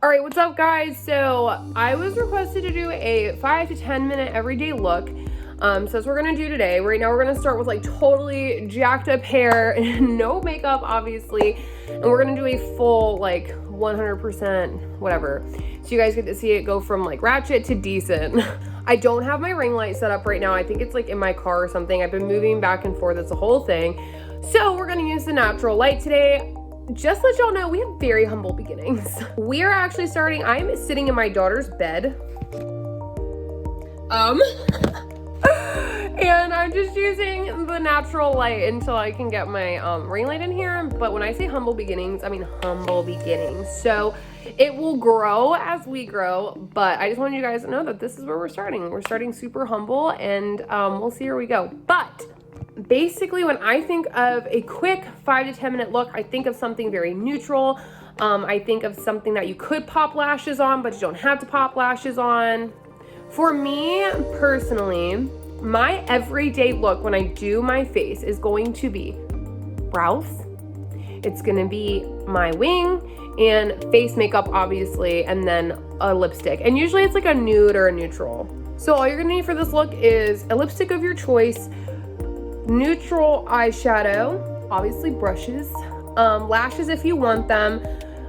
All right, what's up guys? So I was requested to do a 5 to 10 minute everyday look. So that's what we're gonna do today. Right now we're gonna start with like totally jacked up hair and no makeup, obviously. And we're gonna do a full like 100% whatever. So you guys get to see it go from like ratchet to decent. I don't have my ring light set up right now. I think it's like in my car or something. I've been moving back and forth. It's a whole thing. So we're gonna use the natural light today. Just to let y'all know, we have very humble beginnings. We are actually starting, I'm sitting in my daughter's bed. And I'm just using the natural light until I can get my ring light in here. But when I say humble beginnings, I mean humble beginnings. So it will grow as we grow, but I just wanted you guys to know that this is where we're starting. We're starting super humble and we'll see where we go. But basically, when I think of a quick 5 to 10 minute look, I think of something very neutral. I think of something that you could pop lashes on, but you don't have to pop lashes on. For me personally, my everyday look when I do my face is going to be brows. It's gonna be my wing and face makeup, obviously, and then a lipstick. And usually it's like a nude or a neutral. So all you're gonna need for this look is a lipstick of your choice, neutral eyeshadow, obviously brushes, lashes if you want them,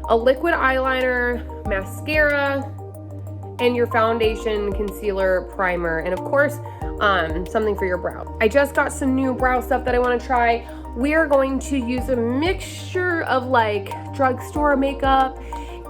a liquid eyeliner, mascara, and your foundation, concealer, primer, and of course, something for your brow. I just got some new brow stuff that I want to try. We are going to use a mixture of like drugstore makeup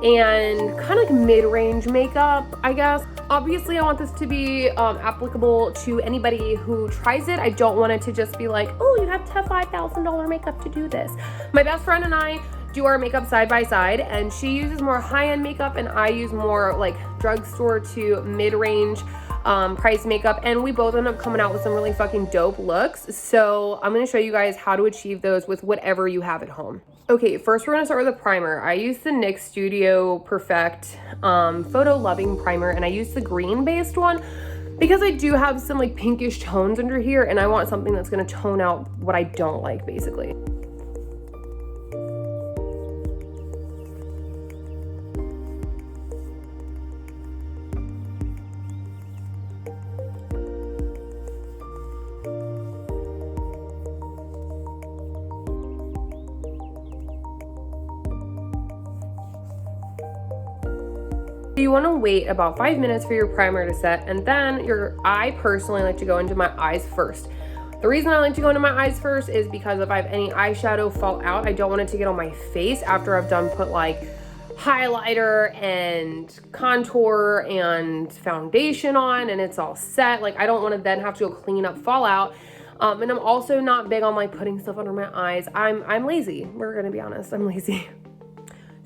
and kind of like mid-range makeup, I guess. Obviously, I want this to be applicable to anybody who tries it. I don't want it to just be like, oh, you have to have $5,000 makeup to do this. My best friend and I do our makeup side by side, and she uses more high-end makeup and I use more like drugstore to mid-range price makeup, and we both end up coming out with some really fucking dope looks. So I'm going to show you guys how to achieve those with whatever you have at home. Okay, first we're going to start with a primer. I use the NYX Studio Perfect Photo Loving Primer, and I use the green based one because I do have some like pinkish tones under here, and I want something that's going to tone out what I don't like, basically. You want to wait about 5 minutes for your primer to set, and then I personally like to go into my eyes first. The reason I like to go into my eyes first is because if I have any eyeshadow fall out, I don't want it to get on my face after I've done put like highlighter and contour and foundation on and it's all set. Like I don't want to then have to go clean up fallout. And I'm also not big on like putting stuff under my eyes. I'm lazy. We're gonna be honest, I'm lazy.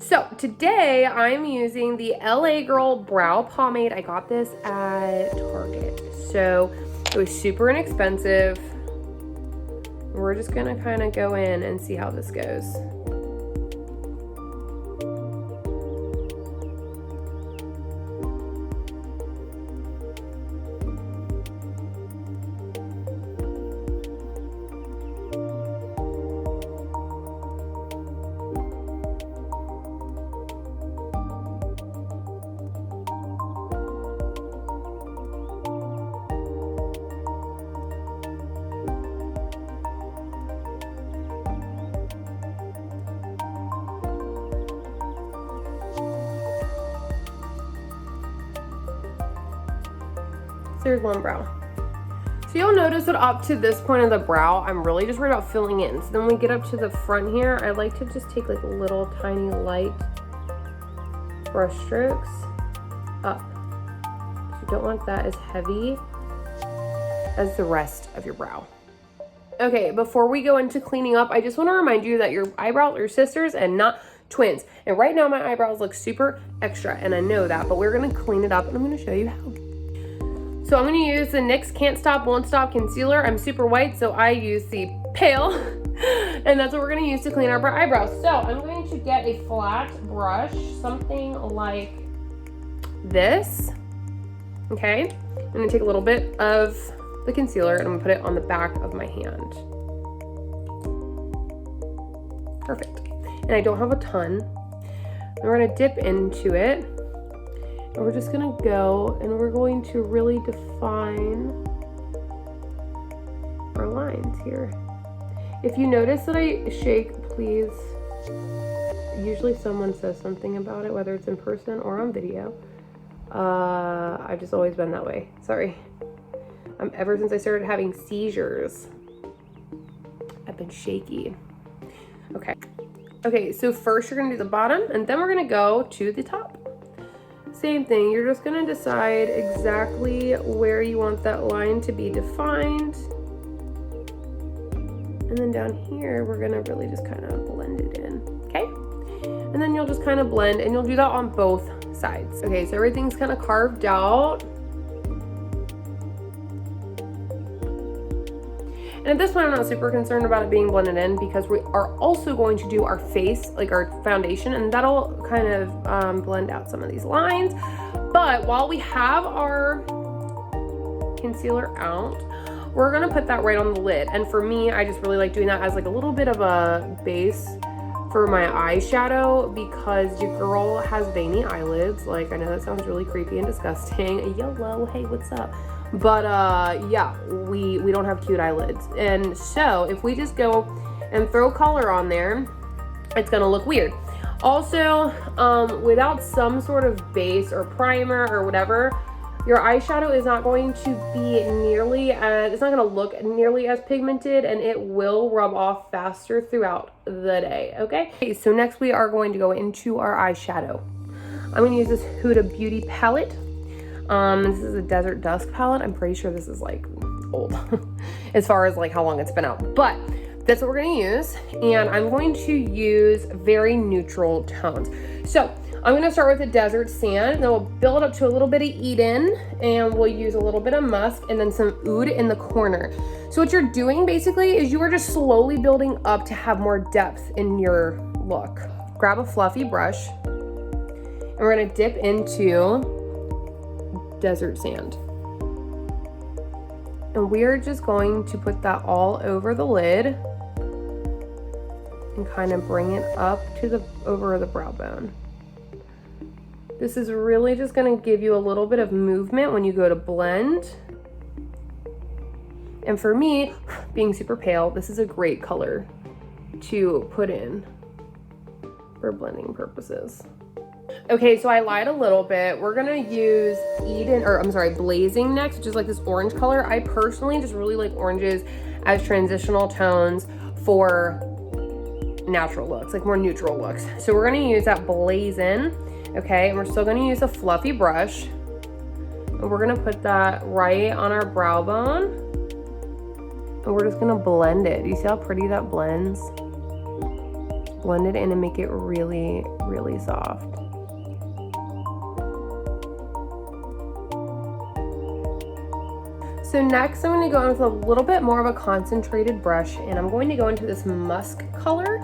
So today I'm using the LA Girl Brow Pomade. I got this at Target. So it was super inexpensive. We're just gonna kind of go in and see how this goes. There's one brow. So you'll notice that up to this point of the brow, I'm really just worried about filling in. So then when we get up to the front here, I like to just take like little tiny light brush strokes up. So you don't want that as heavy as the rest of your brow. Okay, before we go into cleaning up, I just want to remind you that your eyebrows are sisters and not twins. And right now my eyebrows look super extra, and I know that, but we're gonna clean it up and I'm gonna show you how. So I'm gonna use the NYX Can't Stop, Won't Stop Concealer. I'm super white, so I use the pale, and that's what we're gonna use to clean our eyebrows. So I'm going to get a flat brush, something like this, okay? I'm gonna take a little bit of the concealer and I'm gonna put it on the back of my hand. Perfect. And I don't have a ton. And we're gonna dip into it. And we're just gonna go and we're going to really define our lines here. If you notice that I shake, please, usually someone says something about it, whether it's in person or on video. I've just always been that way, sorry. Ever since I started having seizures, I've been shaky. Okay, so first you're gonna do the bottom and then we're gonna go to the top. Same thing, you're just gonna decide exactly where you want that line to be defined. And then down here, we're gonna really just kind of blend it in, okay? And then you'll just kind of blend, and you'll do that on both sides. Okay, so everything's kind of carved out. And at this point, I'm not super concerned about it being blended in because we are also going to do our face, like our foundation, and that'll kind of blend out some of these lines. But while we have our concealer out, we're gonna put that right on the lid. And for me, I just really like doing that as like a little bit of a base for my eyeshadow because your girl has veiny eyelids. Like, I know that sounds really creepy and disgusting. YOLO, hey, what's up? But yeah, we don't have cute eyelids. And so if we just go and throw color on there, it's gonna look weird. Also, without some sort of base or primer or whatever, your eyeshadow is not going to be nearly as, it's not gonna look nearly as pigmented, and it will rub off faster throughout the day, okay? Okay, so next we are going to go into our eyeshadow. I'm gonna use this Huda Beauty palette. This is a Desert Dusk palette. I'm pretty sure this is like old as far as like how long it's been out, but that's what we're gonna use. And I'm going to use very neutral tones. So I'm gonna start with a desert sand, and then we'll build up to a little bit of Eden, and we'll use a little bit of musk and then some oud in the corner. So what you're doing basically is you are just slowly building up to have more depth in your look. Grab a fluffy brush, and we're gonna dip into desert sand. And we are just going to put that all over the lid and kind of bring it up to over the brow bone. This is really just going to give you a little bit of movement when you go to blend. And for me, being super pale, this is a great color to put in for blending purposes. Okay, so I lied a little bit. We're gonna use Blazing next, which is like this orange color. I personally just really like oranges as transitional tones for natural looks, like more neutral looks. So we're gonna use that Blazing, okay? And we're still gonna use a fluffy brush. And we're gonna put that right on our brow bone. And we're just gonna blend it. You see how pretty that blends? Blend it in and make it really, really soft. So next I'm going to go in with a little bit more of a concentrated brush, and I'm going to go into this musk color.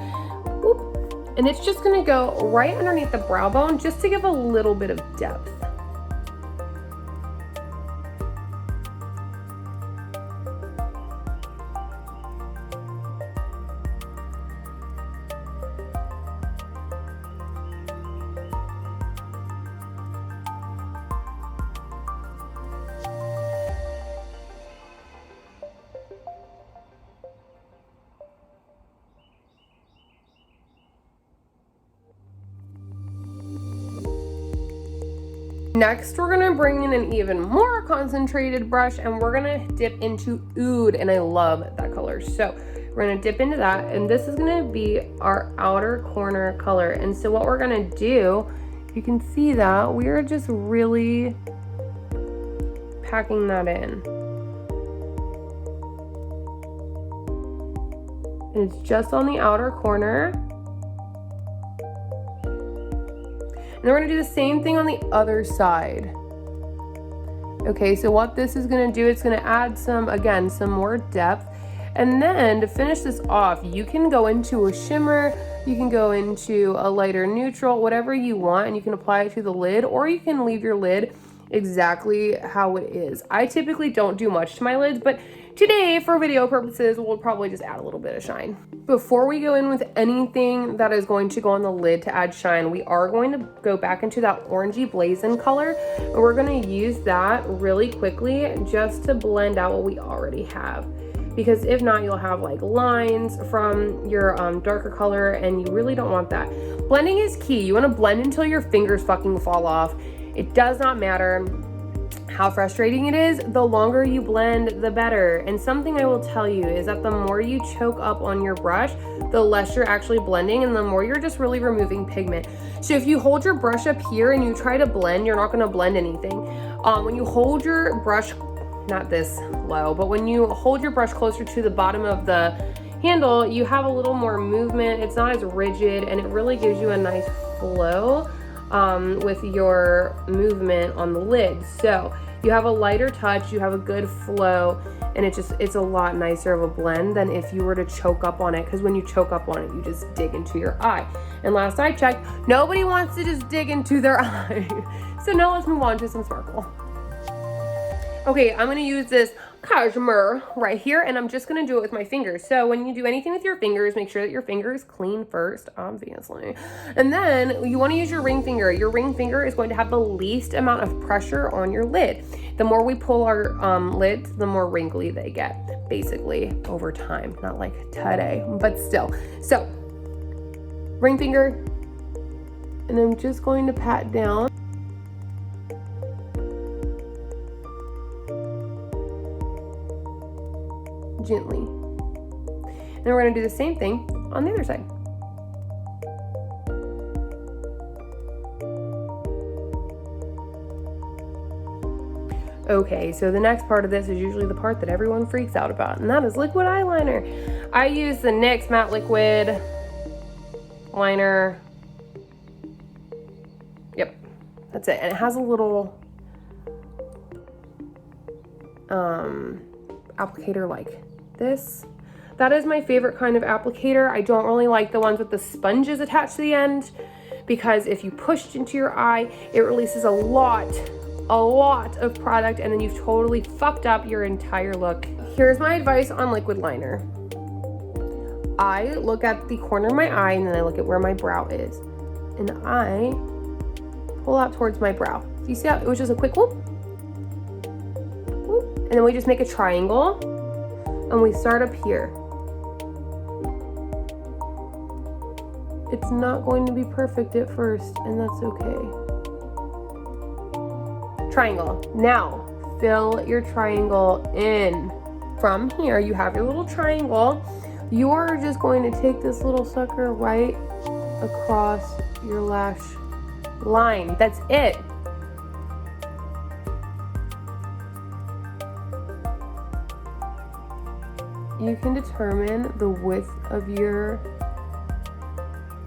Boop. And it's just going to go right underneath the brow bone just to give a little bit of depth. Next, we're gonna bring in an even more concentrated brush, and we're gonna dip into oud, and I love that color. So we're gonna dip into that, and this is gonna be our outer corner color. And so what we're gonna do, you can see that we're just really packing that in. And it's just on the outer corner. And then we're gonna do the same thing on the other side. Okay, so what this is gonna do, it's gonna add some more depth. And then to finish this off, you can go into a shimmer, you can go into a lighter neutral, whatever you want, and you can apply it to the lid, or you can leave your lid exactly how it is. I typically don't do much to my lids, but today, for video purposes, we'll probably just add a little bit of shine. Before we go in with anything that is going to go on the lid to add shine, we are going to go back into that orangey blazing color, and we're going to use that really quickly just to blend out what we already have. Because if not, you'll have like lines from your darker color, and you really don't want that. Blending is key. You want to blend until your fingers fucking fall off. It does not matter how frustrating it is. The longer you blend, the better. And something I will tell you is that the more you choke up on your brush, the less you're actually blending, and the more you're just really removing pigment. So if you hold your brush up here and you try to blend, you're not going to blend anything. When you hold your brush, not this low, but when you hold your brush closer to the bottom of the handle, you have a little more movement. It's not as rigid, and it really gives you a nice flow with your movement on the lid. So you have a lighter touch, you have a good flow, and it's a lot nicer of a blend than if you were to choke up on it, because when you choke up on it, you just dig into your eye. And last I checked, nobody wants to just dig into their eye. So now let's move on to some sparkle. Okay, I'm gonna use this cashmere right here, and I'm just gonna do it with my fingers. So when you do anything with your fingers, make sure that your finger is clean first, obviously. And then you wanna use your ring finger. Your ring finger is going to have the least amount of pressure on your lid. The more we pull our lids, the more wrinkly they get, basically, over time. Not like today, but still. So, ring finger, and I'm just going to pat down. Gently. And we're going to do the same thing on the other side. Okay, so the next part of this is usually the part that everyone freaks out about, and that is liquid eyeliner. I use the NYX Matte Liquid liner. Yep, that's it. And it has a little applicator like this. That is my favorite kind of applicator. I don't really like the ones with the sponges attached to the end, because if you push into your eye, it releases a lot of product, and then you've totally fucked up your entire look. Here's my advice on liquid liner. I look at the corner of my eye, and then I look at where my brow is, and I pull out towards my brow. Do you see how it was just a quick whoop? Whoop. And then we just make a triangle, and we start up here. It's not going to be perfect at first, and that's okay. Triangle. Now, fill your triangle in. From here, you have your little triangle. You're just going to take this little sucker right across your lash line. That's it. You can determine the width of your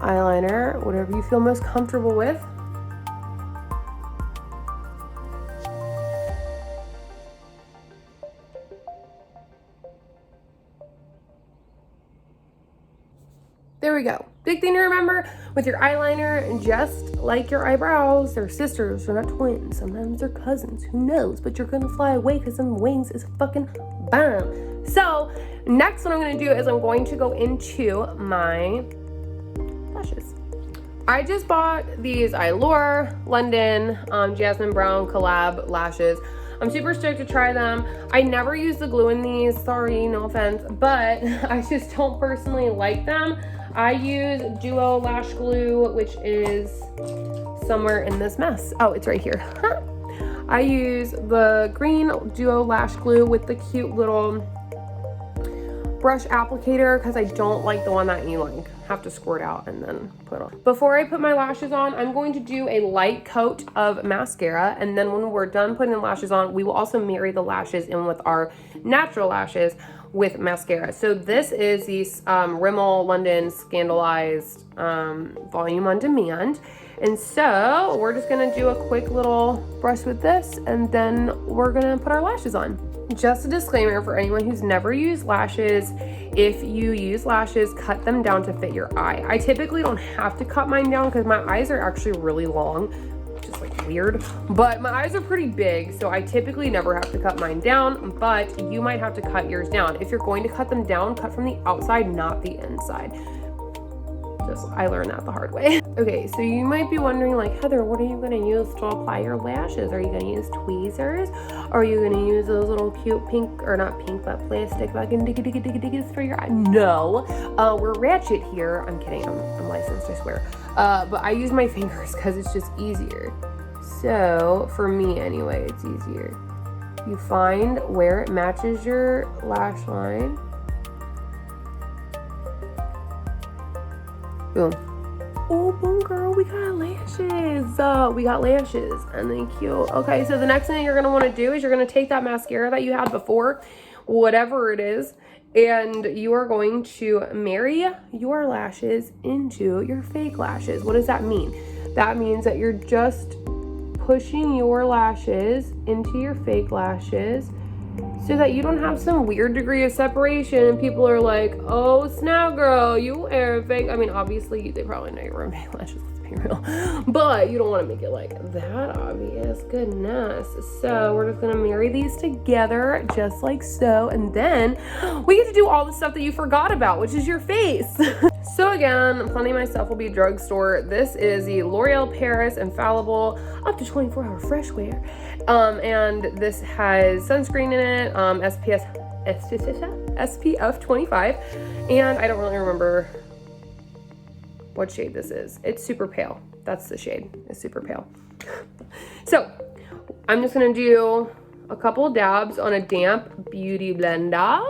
eyeliner, whatever you feel most comfortable with. There we go. Big thing to remember with your eyeliner, just like your eyebrows, they're sisters, they're not twins. Sometimes they're cousins, who knows? But you're gonna fly away because then wings is fucking bomb. So next what I'm gonna do is I'm going to go into my lashes. I just bought these Allure London Jasmine Brown collab lashes. I'm super stoked to try them. I never use the glue in these, sorry, no offense, but I just don't personally like them. I use Duo Lash Glue, which is somewhere in this mess. Oh, it's right here. I use the green Duo Lash Glue with the cute little brush applicator, because I don't like the one that you like have to squirt out and then put on. Before I put my lashes on, I'm going to do a light coat of mascara, and then when we're done putting the lashes on, we will also marry the lashes in with our natural lashes with mascara. So this is the Rimmel London Scandalized Volume on Demand. And so we're just gonna do a quick little brush with this, and then we're gonna put our lashes on. Just a disclaimer for anyone who's never used lashes: if you use lashes, cut them down to fit your eye. I typically don't have to cut mine down because my eyes are actually really long, which is like weird. But my eyes are pretty big, so I typically never have to cut mine down, but you might have to cut yours down. If you're going to cut them down, cut from the outside, not the inside. I learned that the hard way. Okay, so you might be wondering, like, Heather, what are you gonna use to apply your lashes? Are you gonna use tweezers? Or are you gonna use those little cute pink, or not pink, but plastic fucking diggies for your eye? No, we're ratchet here. I'm kidding, I'm licensed, I swear. But I use my fingers because it's just easier. So, for me anyway, it's easier. You find where it matches your lash line. Boom. Oh, boom, girl, we got lashes. We got lashes, and they cute. Okay, so the next thing you're gonna wanna do is you're gonna take that mascara that you had before, whatever it is, and you are going to marry your lashes into your fake lashes. What does that mean? That means that you're just pushing your lashes into your fake lashes so that you don't have some weird degree of separation and people are like, oh snap girl, you wear fake. I mean, obviously they probably know you're wearing fake lashes, let's be real, but you don't want to make it like that obvious. Goodness. So we're just gonna marry these together just like so, and then we get to do all the stuff that you forgot about, which is your face. So again, Plenty Myself will be drugstore. This is the L'Oreal Paris Infallible up to 24-hour fresh wear. And this has sunscreen in it, SPF 25, and I don't really remember what shade this is. It's super pale. That's the shade. It's super pale. So I'm just gonna do a couple dabs on a damp beauty blender.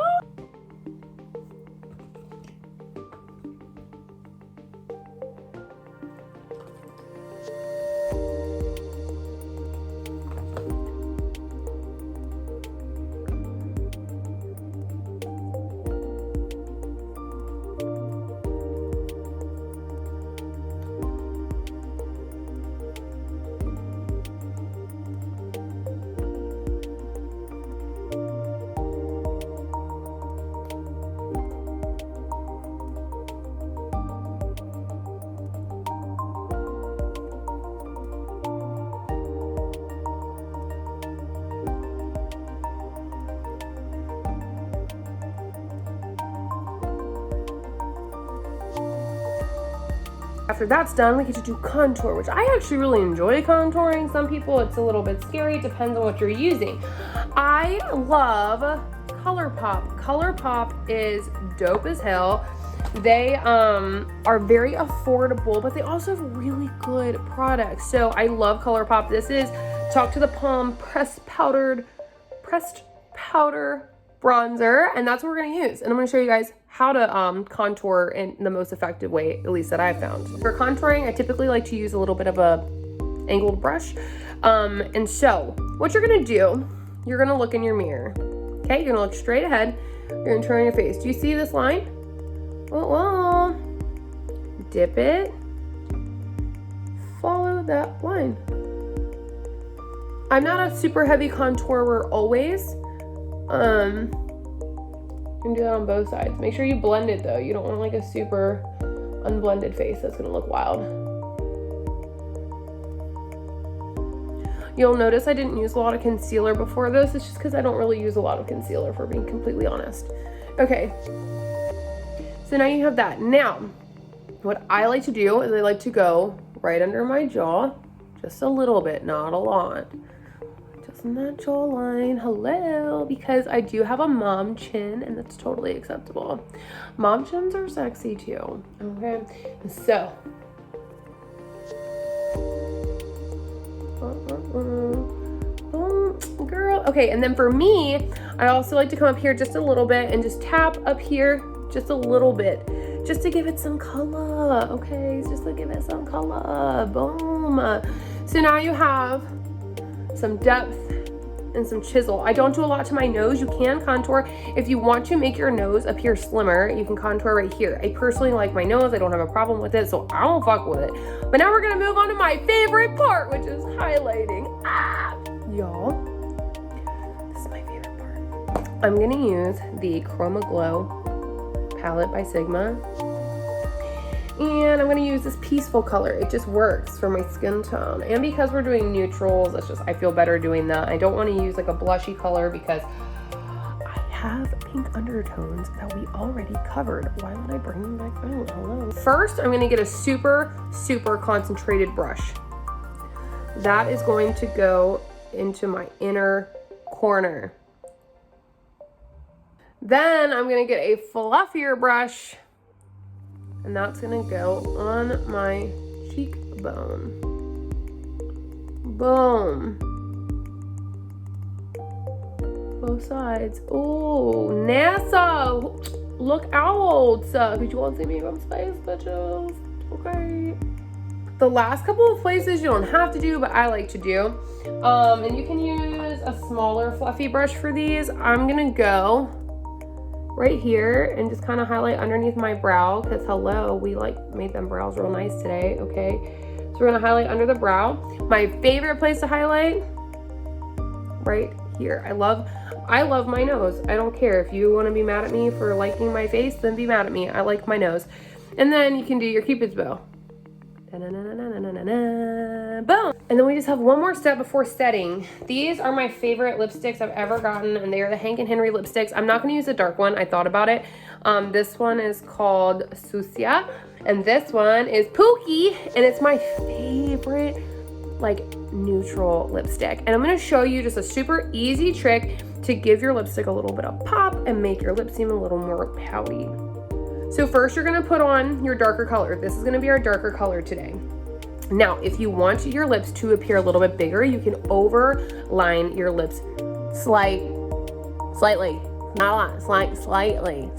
After that's done, we get to do contour, which I actually really enjoy contouring. Some people, it's a little bit scary. It depends on what you're using. I love ColourPop. ColourPop is dope as hell. They are very affordable, but they also have really good products. So I love ColourPop. This is Talk to the Palm pressed powder bronzer, and that's what we're gonna use. And I'm gonna show you guys how to contour in the most effective way, at least that I've found. For contouring, I typically like to use a little bit of a angled brush. And so what you're gonna do, you're gonna look in your mirror. Okay, you're gonna look straight ahead. You're gonna turn on your face. Do you see this line? Well, dip it. Follow that line. I'm not a super heavy contourer always. You can do that on both sides. Make sure you blend it though. You don't want like a super unblended face. That's gonna look wild. You'll notice I didn't use a lot of concealer before this. It's just because I don't really use a lot of concealer, for being completely honest. Okay, so now you have that. Now, what I like to do is I like to go right under my jaw, just a little bit, not a lot. Just in that jawline, hello, because I do have a mom chin, and that's totally acceptable. Mom chins are sexy too, okay? So, girl, okay, and then for me, I also like to come up here just a little bit and just tap up here just a little bit, just to give it some color, okay? Just to give it some color, boom. So now you have some depth and some chisel. I don't do a lot to my nose. You can contour. If you want to make your nose appear slimmer, you can contour right here. I personally like my nose. I don't have a problem with it, so I don't fuck with it. But now we're gonna move on to my favorite part, which is highlighting. Y'all, this is my favorite part. I'm gonna use the Chroma Glow palette by Sigma. And I'm gonna use this Peaceful color. It just works for my skin tone. And because we're doing neutrals, it's just, I feel better doing that. I don't wanna use like a blushy color because I have pink undertones that we already covered. Why would I bring them back out? Hello. First, I'm gonna get a super, super concentrated brush. That is going to go into my inner corner. Then I'm gonna get a fluffier brush, and that's gonna go on my cheekbone. Boom. Both sides. Oh, NASA! Look out! Did you all see me from space, bitches? Okay. The last couple of places you don't have to do, but I like to do. And you can use a smaller fluffy brush for these. I'm gonna go right here and just kind of highlight underneath my brow, because hello, we like made them brows real nice today, okay? So we're gonna highlight under the brow. My favorite place to highlight, right here. I love my nose. I don't care if you want to be mad at me for liking my face, then be mad at me. I like my nose. And then you can do your Cupid's bow. Boom. And then we just have one more step before setting. These are my favorite lipsticks I've ever gotten, and they are the Hank and Henry lipsticks. I'm not going to use a dark one. I thought about it. This one is called Sucia, and this one is Pookie, and it's my favorite like neutral lipstick. And I'm going to show you just a super easy trick to give your lipstick a little bit of pop and make your lips seem a little more pouty. So first you're gonna put on your darker color. This is gonna be our darker color today. Now, if you want your lips to appear a little bit bigger, you can overline your lips slightly. Not a lot, slightly.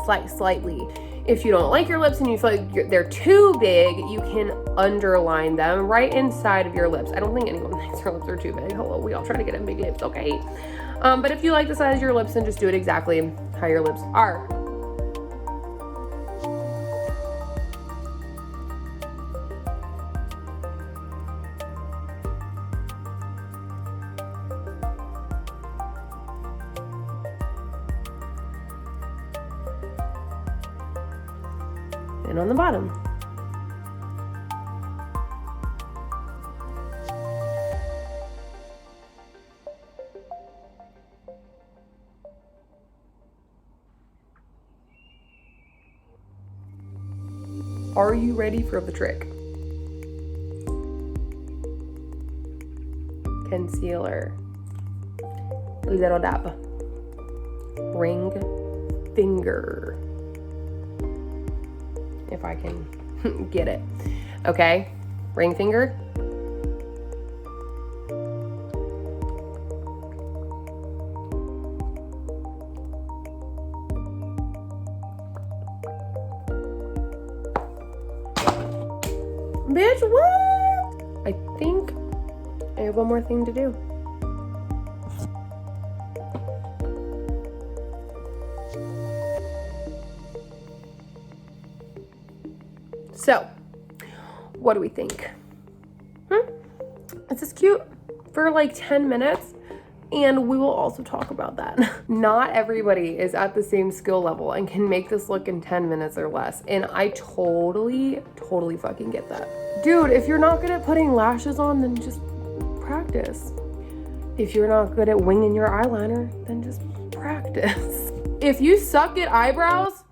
If you don't like your lips and you feel like they're too big, you can underline them right inside of your lips. I don't think anyone thinks their lips are too big. Hello, we all try to get in big lips, okay? But if you like the size of your lips, then just do it exactly how your lips are. And on the bottom. Are you ready for the trick? Concealer. Little dab. Ring finger. If I can get it. Okay, ring finger. Bitch, what? I think I have one more thing to do. So, what do we think? Is this cute? For like 10 minutes, and we will also talk about that. Not everybody is at the same skill level and can make this look in 10 minutes or less, and I totally fucking get that. Dude, if you're not good at putting lashes on, then just practice. If you're not good at winging your eyeliner, then just practice. If you suck at eyebrows,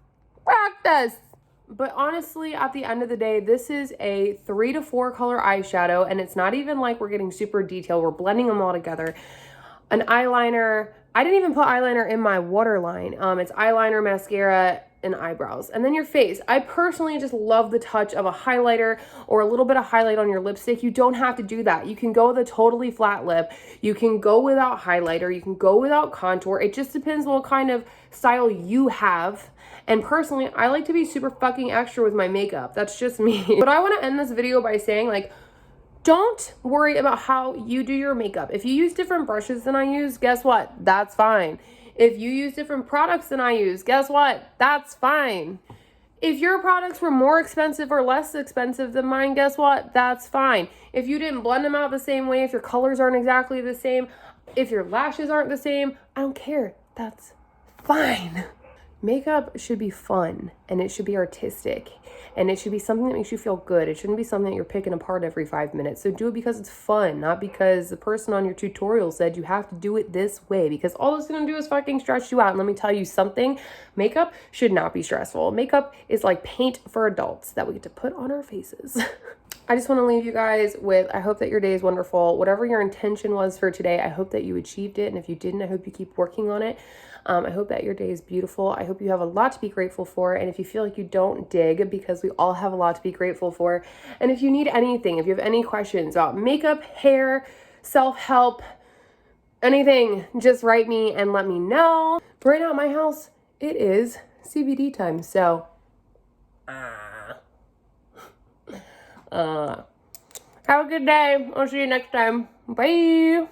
practice. But honestly, at the end of the day, this is a 3 to 4 color eyeshadow, and it's not even like we're getting super detailed. We're blending them all together. An eyeliner, I didn't even put eyeliner in my waterline. It's eyeliner, mascara, and eyebrows. And then your face. I personally just love the touch of a highlighter or a little bit of highlight on your lipstick. You don't have to do that. You can go with a totally flat lip. You can go without highlighter. You can go without contour. It just depends what kind of style you have. And personally, I like to be super fucking extra with my makeup. That's just me. But I want to end this video by saying, like, don't worry about how you do your makeup. If you use different brushes than I use, guess what? That's fine. If you use different products than I use, guess what? That's fine. If your products were more expensive or less expensive than mine, guess what? That's fine. If you didn't blend them out the same way, if your colors aren't exactly the same, if your lashes aren't the same, I don't care. That's fine. Makeup should be fun, and it should be artistic, and it should be something that makes you feel good. It shouldn't be something that you're picking apart every 5 minutes. So do it because it's fun, not because the person on your tutorial said you have to do it this way, because all it's gonna do is fucking stress you out. And let me tell you something, makeup should not be stressful. Makeup is like paint for adults that we get to put on our faces. I just want to leave you guys with, I hope that your day is wonderful. Whatever your intention was for today, I hope that you achieved it. And if you didn't, I hope you keep working on it. I hope that your day is beautiful. I hope you have a lot to be grateful for. And if you feel like you don't, dig, because we all have a lot to be grateful for. And if you need anything, if you have any questions about makeup, hair, self-help, anything, just write me and let me know. But right now at my house, it is CBD time. So, have a good day. I'll see you next time. Bye.